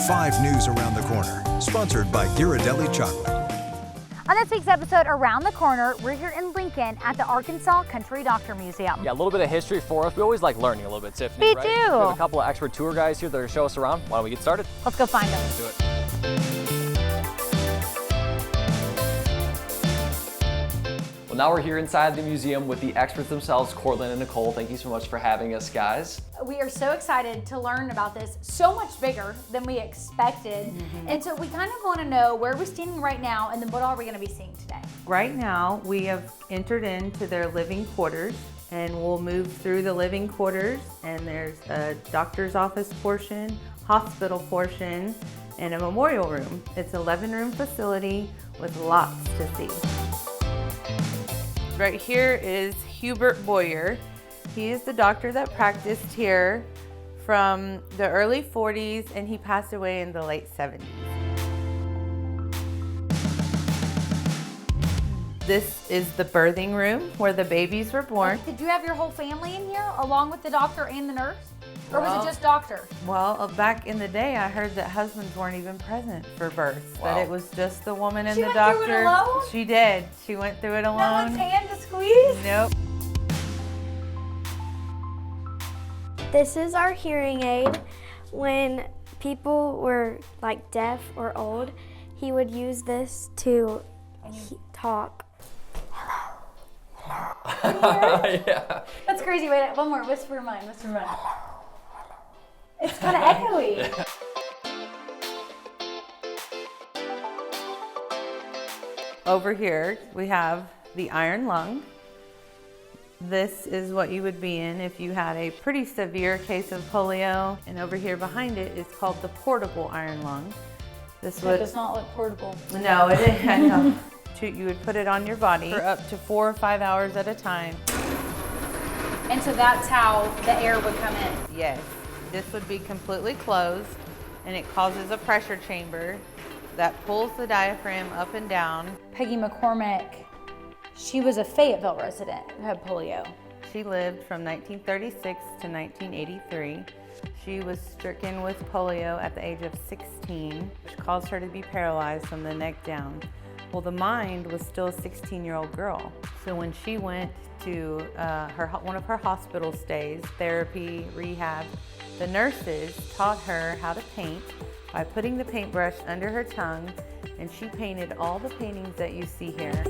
5 News Around the Corner, sponsored by Ghirardelli Chocolate. On this week's episode, Around the Corner, we're here in Lincoln at the Arkansas Country Doctor Museum. Yeah, a little bit of history for us. We always like learning a little bit, Tiffany, We right? do. We have a couple of expert tour guys here that are show us around. Why don't we get started? Let's go find them. Let's do it. Well, now we're here inside the museum with the experts themselves, Cortland and Nicole. Thank you so much for having us, guys. We are so excited to learn about this, so much bigger than we expected. And so we kind of want to know where we're standing right now and then what are we going to be seeing today? Right now, we have entered into their living quarters, and we'll move through the living quarters, and there's a doctor's office portion, hospital portion, and a memorial room. It's an 11-room facility with lots to see. Right here is Hubert Boyer. He is the doctor that practiced here from the early 40s, and he passed away in the late 70s. This is the birthing room where the babies were born. Did you have your whole family in here along with the doctor and the nurse? Or was it just doctor? Well, back in the day, I heard that husbands weren't even present for birth. Wow. That it was just the woman and She the went doctor. through it alone? She did. She went through it No alone. one's hand to squeeze? Nope. This is our hearing aid. When people were like deaf or old, he would use this to talk. Yeah. That's crazy. Wait, one more. Whisper mine. Whisper mine. It's kind of echoey. Over here, we have the iron lung. This is what you would be in if you had a pretty severe case of polio. And over here behind it is called the portable iron lung. This It does not look portable. No, it is. I know. You would put it on your body for up to 4 or 5 hours at a time. And so that's how the air would come in. Yes. This would be completely closed, and it causes a pressure chamber that pulls the diaphragm up and down. Peggy McCormick, she was a Fayetteville resident who had polio. She lived from 1936 to 1983. She was stricken with polio at the age of 16, which caused her to be paralyzed from the neck down. Well, the mind was still a 16-year-old girl. So when she went to one of her hospital stays, therapy, rehab, the nurses taught her how to paint by putting the paintbrush under her tongue, and she painted all the paintings that you see here.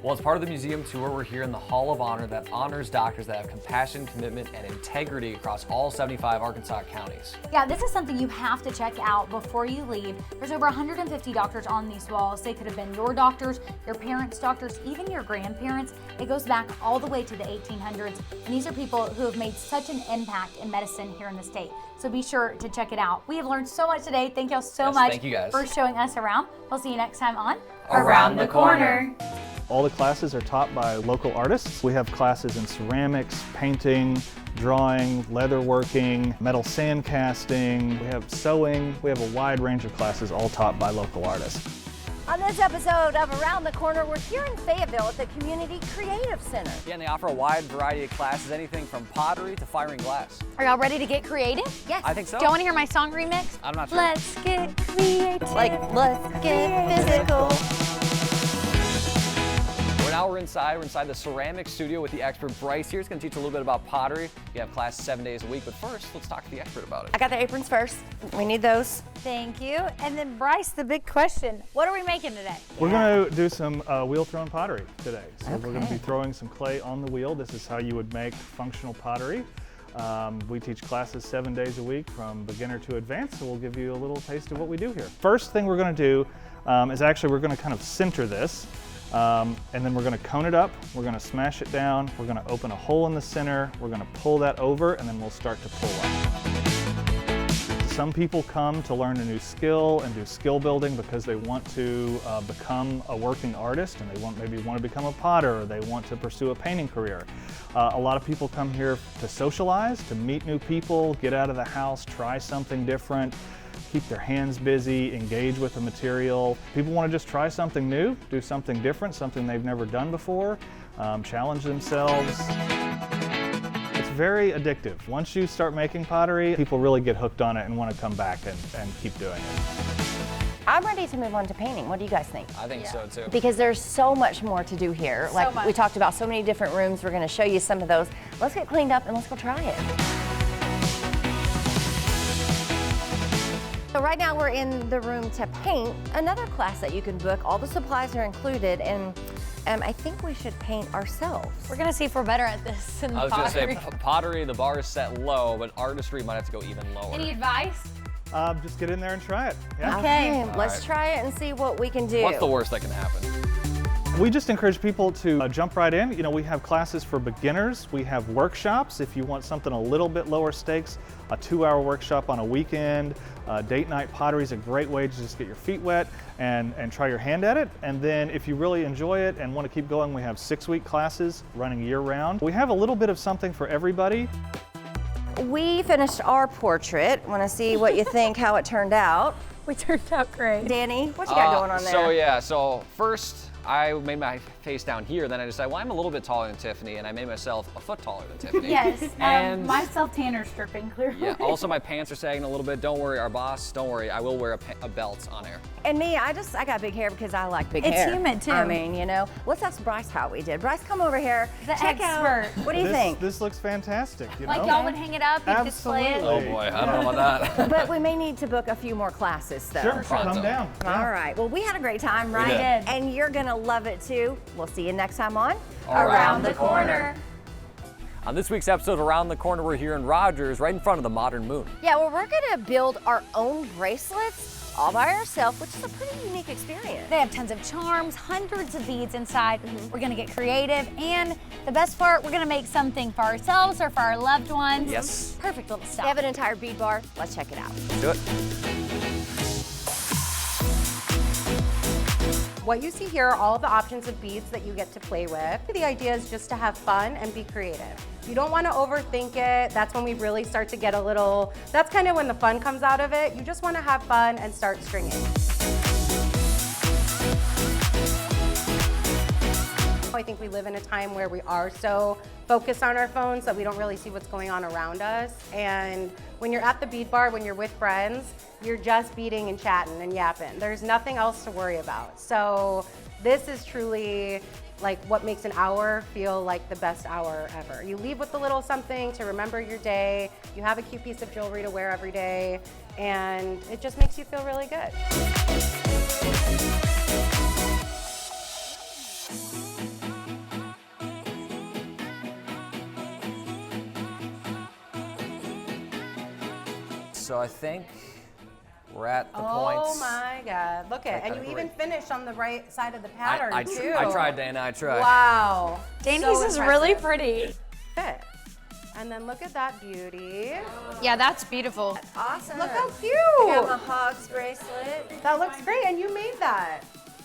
Well, as part of the museum tour, we're here in the Hall of Honor that honors doctors that have compassion, commitment, and integrity across all 75 Arkansas counties. Yeah, this is something you have to check out before you leave. There's over 150 doctors on these walls. They could have been your doctors, your parents' doctors, even your grandparents. It goes back all the way to the 1800s. And these are people who have made such an impact in medicine here in the state. So be sure to check it out. We have learned so much today. Thank y'all so much thank you guys. for showing us around. We'll see you next time on Around the Corner. All the classes are taught by local artists. We have classes in ceramics, painting, drawing, leatherworking, metal sand casting. We have sewing. We have a wide range of classes all taught by local artists. On this episode of Around the Corner, we're here in Fayetteville at the Community Creative Center. Yeah, and they offer a wide variety of classes, anything from pottery to firing glass. Are y'all ready to get creative? Yes. I think so. Do y'all want to hear my song remix? I'm not sure. Let's get creative. Let's get physical. We're inside the ceramic studio with the expert Bryce here. He's going to teach a little bit about pottery. We have class 7 days a week, but first, let's talk to the expert about it. I got the aprons first. We need those. Thank you. And then Bryce, the big question, what are we making today? We're going to do some wheel-thrown pottery today. So we're going to be throwing some clay on the wheel. This is how you would make functional pottery. We teach classes 7 days a week from beginner to advanced, so we'll give you a little taste of what we do here. First thing we're going to do is actually we're going to kind of center this. And then we're going to cone it up, we're going to smash it down, we're going to open a hole in the center, we're going to pull that over, and then we'll start to pull up. Some people come to learn a new skill and do skill building because they want to become a working artist, and they maybe want to become a potter, or they want to pursue a painting career. A lot of people come here to socialize, to meet new people, get out of the house, try something different, keep their hands busy, engage with the material. People want to just try something new, do something different, something they've never done before, challenge themselves. It's very addictive. Once you start making pottery, people really get hooked on it and want to come back and keep doing it. I'm ready to move on to painting. What do you guys think? I think so too. Because there's so much more to do here. So Like much. we talked about so many different rooms. We're gonna show you some of those. Let's get cleaned up and let's go try it. So right now we're in the room to paint, another class that you can book. All the supplies are included, and I think we should paint ourselves. We're gonna see if we're better at this than I was gonna say pottery. pottery, the bar is set low, but artistry might have to go even lower. Any advice? Just get in there and try it. Yeah. Okay, let's right. try it and see what we can do. What's the worst that can happen? We just encourage people to jump right in. You know, we have classes for beginners. We have workshops if you want something a little bit lower stakes. A 2-hour workshop on a weekend. Date night pottery is a great way to just get your feet wet and try your hand at it. And then if you really enjoy it and want to keep going, we have 6-week classes running year-round. We have a little bit of something for everybody. We finished our portrait. Want to see what you think, how it turned out. We turned out great. Danny, what you got going on there? So yeah, so first I made my face down here, then I decided, well, I'm a little bit taller than Tiffany, and I made myself a foot taller than Tiffany. Yes, And my self-tanner stripping, clearly. yeah, also my pants are sagging a little bit. Don't worry, our boss, don't worry, I will wear a belt on air. And me, I got big hair because I like big It's hair. humid, too. I mean, you know. Let's ask Bryce how we did. Bryce, come over here. The Check expert. out. What do you think? This looks fantastic. You Like know? y'all would hang it up and display it. Absolutely. Oh boy, I don't know about that. But we may need to book a few more classes, though. Sure, Pronto. come down. All right. Well, we had a great time, right? did. And you're gonna love it too. We'll see you next time on Around the Corner. On this week's episode of Around the Corner, we're here in Rogers, right in front of the modern moon. Yeah, well, we're gonna build our own bracelets all by ourselves, which is a pretty unique experience. They have tons of charms, hundreds of beads inside. We're gonna get creative, and the best part, we're gonna make something for ourselves or for our loved ones. Yes. Perfect little They stuff. have an entire bead bar. Let's check it out. Let's do it. What you see here are all of the options of beads that you get to play with. The idea is just to have fun and be creative. You don't want to overthink it. That's when we really start to get a little, that's kind of when the fun comes out of it. You just want to have fun and start stringing. I think we live in a time where we are so focused on our phones that we don't really see what's going on around us. And when you're at the bead bar, when you're with friends, you're just beading and chatting and yapping. There's nothing else to worry about. So this is truly like what makes an hour feel like the best hour ever. You leave with a little something to remember your day. You have a cute piece of jewelry to wear every day, and it just makes you feel really good. So I think we're at the point. Oh my God, look at, and you even finished on the right side of the pattern too. I tried, Dana, I tried. Wow. Danny's So is really impressive. pretty. Fit. And then look at that beauty. Yeah, that's beautiful. Awesome. Look how We have a cute. Hogs bracelet. That looks great, and you made that.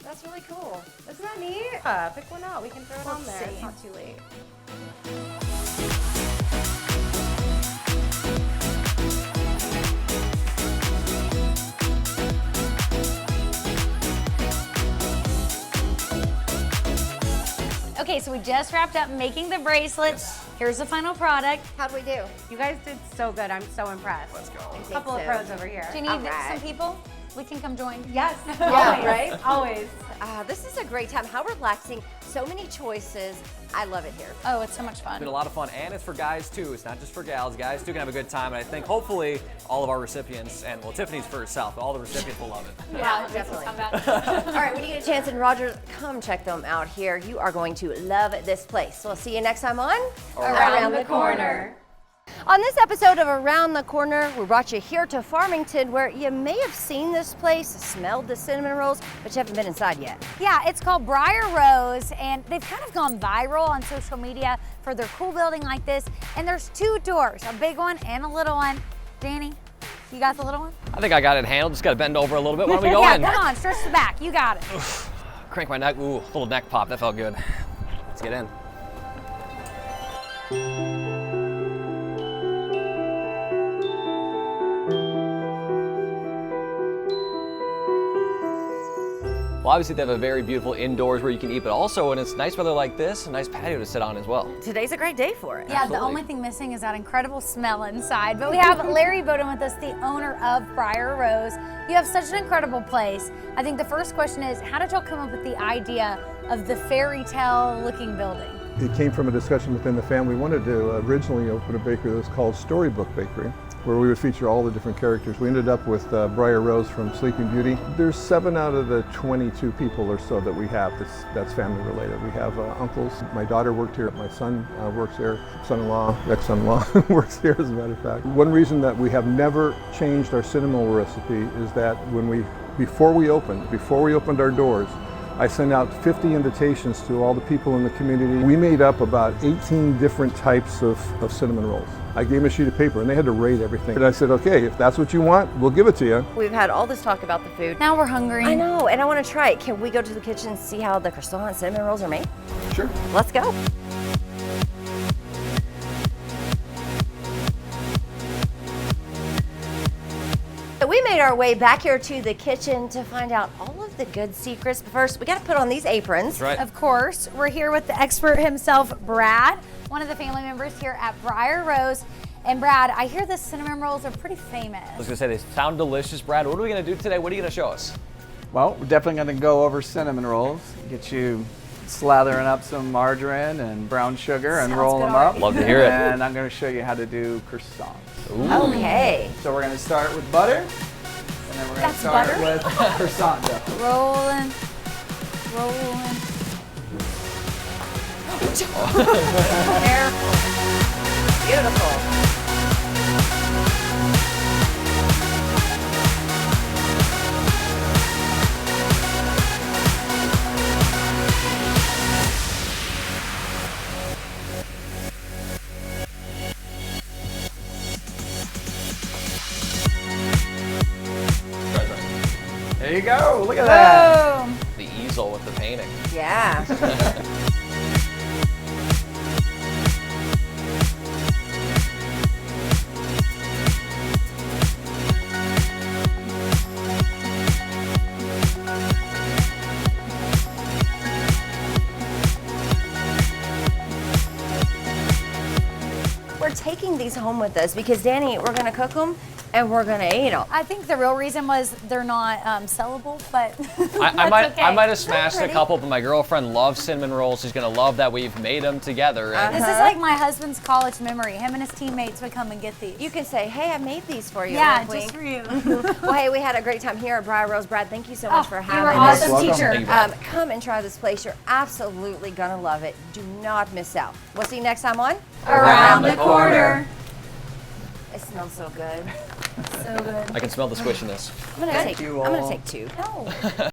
That's really cool. Isn't that neat? Pick one out. We can throw it on there. It's not too late. Okay, so we just wrapped up making the bracelets. Here's the final product. How'd we do? You guys did so good. I'm so impressed. Let's go. A couple of so. pros over here. Do you need All right. some people? We can come join. Yes. Yeah, Always. right? Always. This is a great time. How relaxing. So many choices. I love it here. Oh, it's so much It's been fun. a lot of fun, and it's for guys too. It's not just for gals. Guys too can have a good time, and I think hopefully all of our recipients, and well, Tiffany's for herself, but all the recipients will love it. Yeah, definitely. How bad. All right, when you get a chance in Rogers, come check them out here. You are going to love this place. So we'll see you next time on Around the Corner. On this episode of Around the Corner, we brought you here to Farmington, where you may have seen this place, smelled the cinnamon rolls, but you haven't been inside yet. Yeah, it's called Briar Rose, and they've kind of gone viral on social media for their cool building like this. And there's 2 doors, a big one and a little one. Danny, you got the little one? I think I got it handled. Just got to bend over a little bit. Why don't we go Yeah, in? come on, stretch the back. You got it. Crank my neck. Ooh, little neck pop. That felt good. Let's get in. Well, obviously they have a very beautiful indoors where you can eat, but also when it's nice weather like this, a nice patio to sit on as well. Today's a great day for it. Yeah, the only thing missing is that incredible smell inside. But we have Larry Bowden with us, the owner of Briar Rose. You have such an incredible place. I think the first question is, how did y'all come up with the idea of the fairy tale looking building? It came from a discussion within the family. We wanted to originally open a bakery that was called Storybook Bakery, where we would feature all the different characters. We ended up with Briar Rose from Sleeping Beauty. There's 7 out of the 22 people or so that we have that's family related. We have uncles. My daughter worked here. My son works here. Son-in-law, ex-son-in-law works here, as a matter of fact. One reason that we have never changed our cinnamon roll recipe is that before we opened our doors, I sent out 50 invitations to all the people in the community. We made up about 18 different types of cinnamon rolls. I gave them a sheet of paper and they had to rate everything. And I said, okay, if that's what you want, we'll give it to you. We've had all this talk about the food. Now we're hungry. I know, and I want to try it. Can we go to the kitchen and see how the croissant cinnamon rolls are made? Sure. Let's go. So we made our way back here to the kitchen to find out all of the good secrets. But first, we got to put on these aprons. That's right. Of course, we're here with the expert himself, Brad, one of the family members here at Briar Rose. And Brad, I hear the cinnamon rolls are pretty famous. I was gonna say, they sound delicious. Brad, what are we gonna do today? What are you gonna show us? Well, we're definitely going to go over cinnamon rolls. Get you slathering up some margarine and brown sugar and Sounds roll good them up. already. Love to hear it. And I'm going to show you how to do croissants. Okay. So we're going to start with butter, and then we're going to That's start butter? with croissant dough. Rolling. Careful. Beautiful. There you go. Look at that. Boom. The easel with the painting. Yeah. We're taking these home with us because, Danny, we're going to cook them and we're going to eat them. I think the real reason was they're not sellable, but I might have smashed a pretty. couple, but my girlfriend loves cinnamon rolls. She's gonna love that we've made them together. And This is like my husband's college memory. Him and his teammates would come and get these. You can say, hey, I made these for you. yeah, wink, just wink. for you. Well, hey, we had a great time here at Briar Rose. Brad, thank you so much for You were having an us. awesome Welcome. teacher. Thank you, Brad. Come and try this place. You're absolutely gonna love it. Do not miss out. We'll see you next time on Around the corner. It smells so good. So good. I can smell the squishiness. I'm gonna Thank you all. take 2. No.